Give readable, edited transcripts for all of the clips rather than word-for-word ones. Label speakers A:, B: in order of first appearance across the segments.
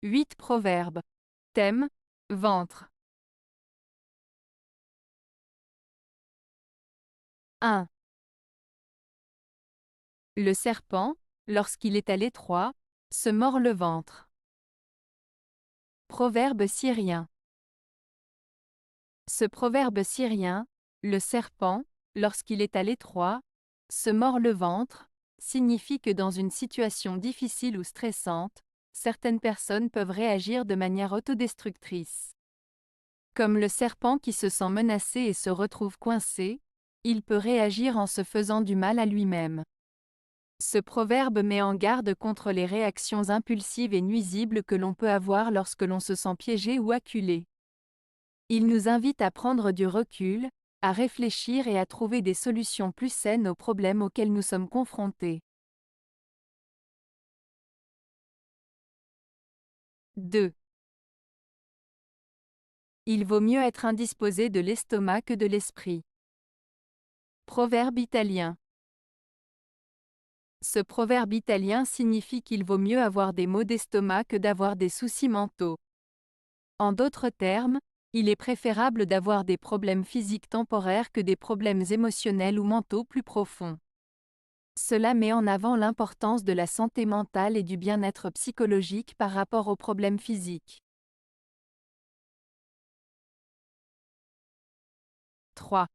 A: 8 proverbes. Thème, ventre. 1. Le serpent, lorsqu'il est à l'étroit, se mord le ventre. Proverbe syrien. Ce proverbe syrien, le serpent, lorsqu'il est à l'étroit, se mord le ventre, signifie que dans une situation difficile ou stressante, certaines personnes peuvent réagir de manière autodestructrice. Comme le serpent qui se sent menacé et se retrouve coincé, il peut réagir en se faisant du mal à lui-même. Ce proverbe met en garde contre les réactions impulsives et nuisibles que l'on peut avoir lorsque l'on se sent piégé ou acculé. Il nous invite à prendre du recul, à réfléchir et à trouver des solutions plus saines aux problèmes auxquels nous sommes confrontés. 2. Il vaut mieux être indisposé de l'estomac que de l'esprit. Proverbe italien. Ce proverbe italien signifie qu'il vaut mieux avoir des maux d'estomac que d'avoir des soucis mentaux. En d'autres termes, il est préférable d'avoir des problèmes physiques temporaires que des problèmes émotionnels ou mentaux plus profonds. Cela met en avant l'importance de la santé mentale et du bien-être psychologique par rapport aux problèmes physiques. 3.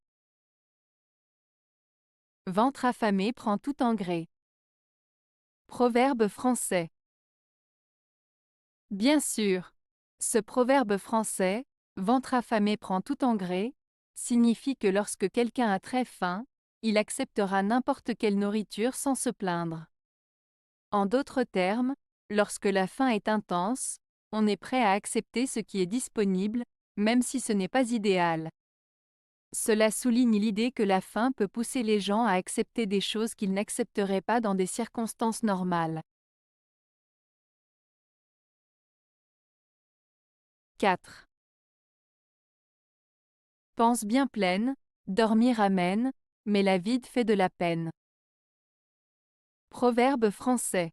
A: Ventre affamé prend tout en gré. Proverbe français. Bien sûr, ce proverbe français, ventre affamé prend tout en gré, signifie que lorsque quelqu'un a très faim, il acceptera n'importe quelle nourriture sans se plaindre. En d'autres termes, lorsque la faim est intense, on est prêt à accepter ce qui est disponible, même si ce n'est pas idéal. Cela souligne l'idée que la faim peut pousser les gens à accepter des choses qu'ils n'accepteraient pas dans des circonstances normales. 4. Pense bien pleine, dormir amène, mais la vide fait de la peine. Proverbe français.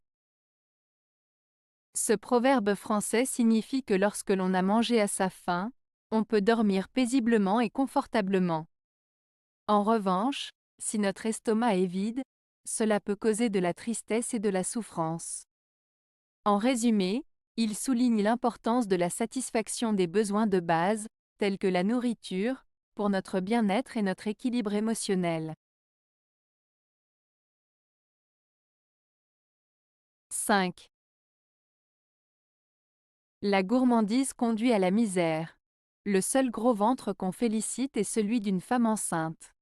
A: Ce proverbe français signifie que lorsque l'on a mangé à sa faim, on peut dormir paisiblement et confortablement. En revanche, si notre estomac est vide, cela peut causer de la tristesse et de la souffrance. En résumé, il souligne l'importance de la satisfaction des besoins de base, tels que la nourriture, pour notre bien-être et notre équilibre émotionnel. 5. La gourmandise conduit à la misère. Le seul gros ventre qu'on félicite est celui d'une femme enceinte.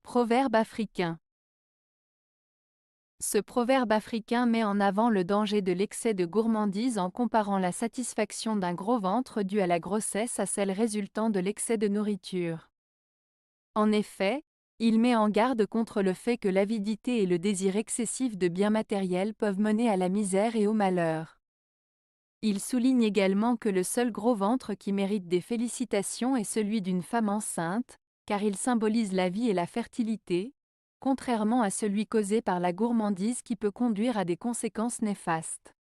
A: Proverbe africain. Ce proverbe africain met en avant le danger de l'excès de gourmandise en comparant la satisfaction d'un gros ventre dû à la grossesse à celle résultant de l'excès de nourriture. En effet, il met en garde contre le fait que l'avidité et le désir excessif de biens matériels peuvent mener à la misère et au malheur. Il souligne également que le seul gros ventre qui mérite des félicitations est celui d'une femme enceinte, car il symbolise la vie et la fertilité, contrairement à celui causé par la gourmandise qui peut conduire à des conséquences néfastes.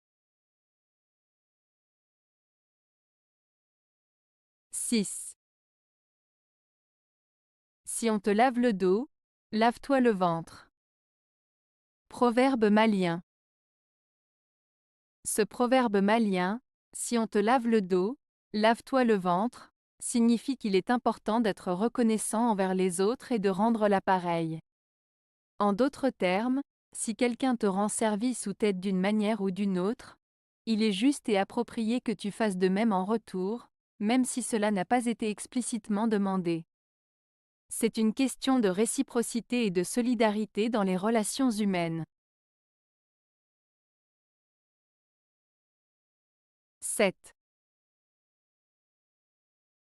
A: 6. Si on te lave le dos, lave-toi le ventre. Proverbe malien. Ce proverbe malien, si on te lave le dos, lave-toi le ventre, signifie qu'il est important d'être reconnaissant envers les autres et de rendre l'appareil. En d'autres termes, si quelqu'un te rend service ou t'aide d'une manière ou d'une autre, il est juste et approprié que tu fasses de même en retour, même si cela n'a pas été explicitement demandé. C'est une question de réciprocité et de solidarité dans les relations humaines. 7.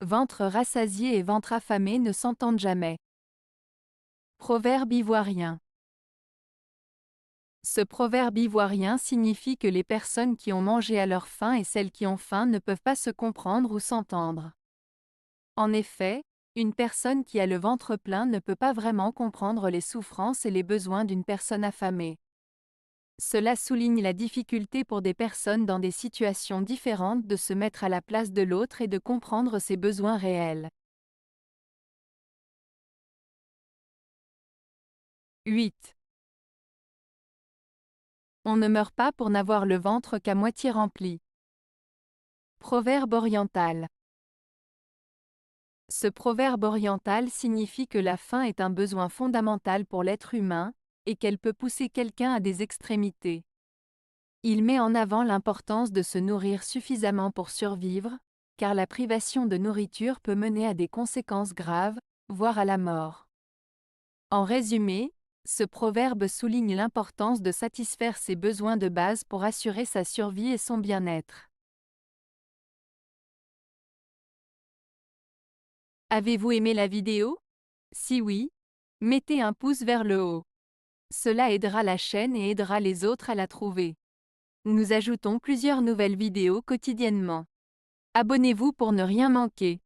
A: Ventre rassasié et ventre affamé ne s'entendent jamais. Proverbe ivoirien. Ce proverbe ivoirien signifie que les personnes qui ont mangé à leur faim et celles qui ont faim ne peuvent pas se comprendre ou s'entendre. En effet, une personne qui a le ventre plein ne peut pas vraiment comprendre les souffrances et les besoins d'une personne affamée. Cela souligne la difficulté pour des personnes dans des situations différentes de se mettre à la place de l'autre et de comprendre ses besoins réels. 8. On ne meurt pas pour n'avoir le ventre qu'à moitié rempli. Proverbe oriental. Ce proverbe oriental signifie que la faim est un besoin fondamental pour l'être humain, et qu'elle peut pousser quelqu'un à des extrémités. Il met en avant l'importance de se nourrir suffisamment pour survivre, car la privation de nourriture peut mener à des conséquences graves, voire à la mort. En résumé, ce proverbe souligne l'importance de satisfaire ses besoins de base pour assurer sa survie et son bien-être. Avez-vous aimé la vidéo? Si oui, mettez un pouce vers le haut. Cela aidera la chaîne et aidera les autres à la trouver. Nous ajoutons plusieurs nouvelles vidéos quotidiennement. Abonnez-vous pour ne rien manquer.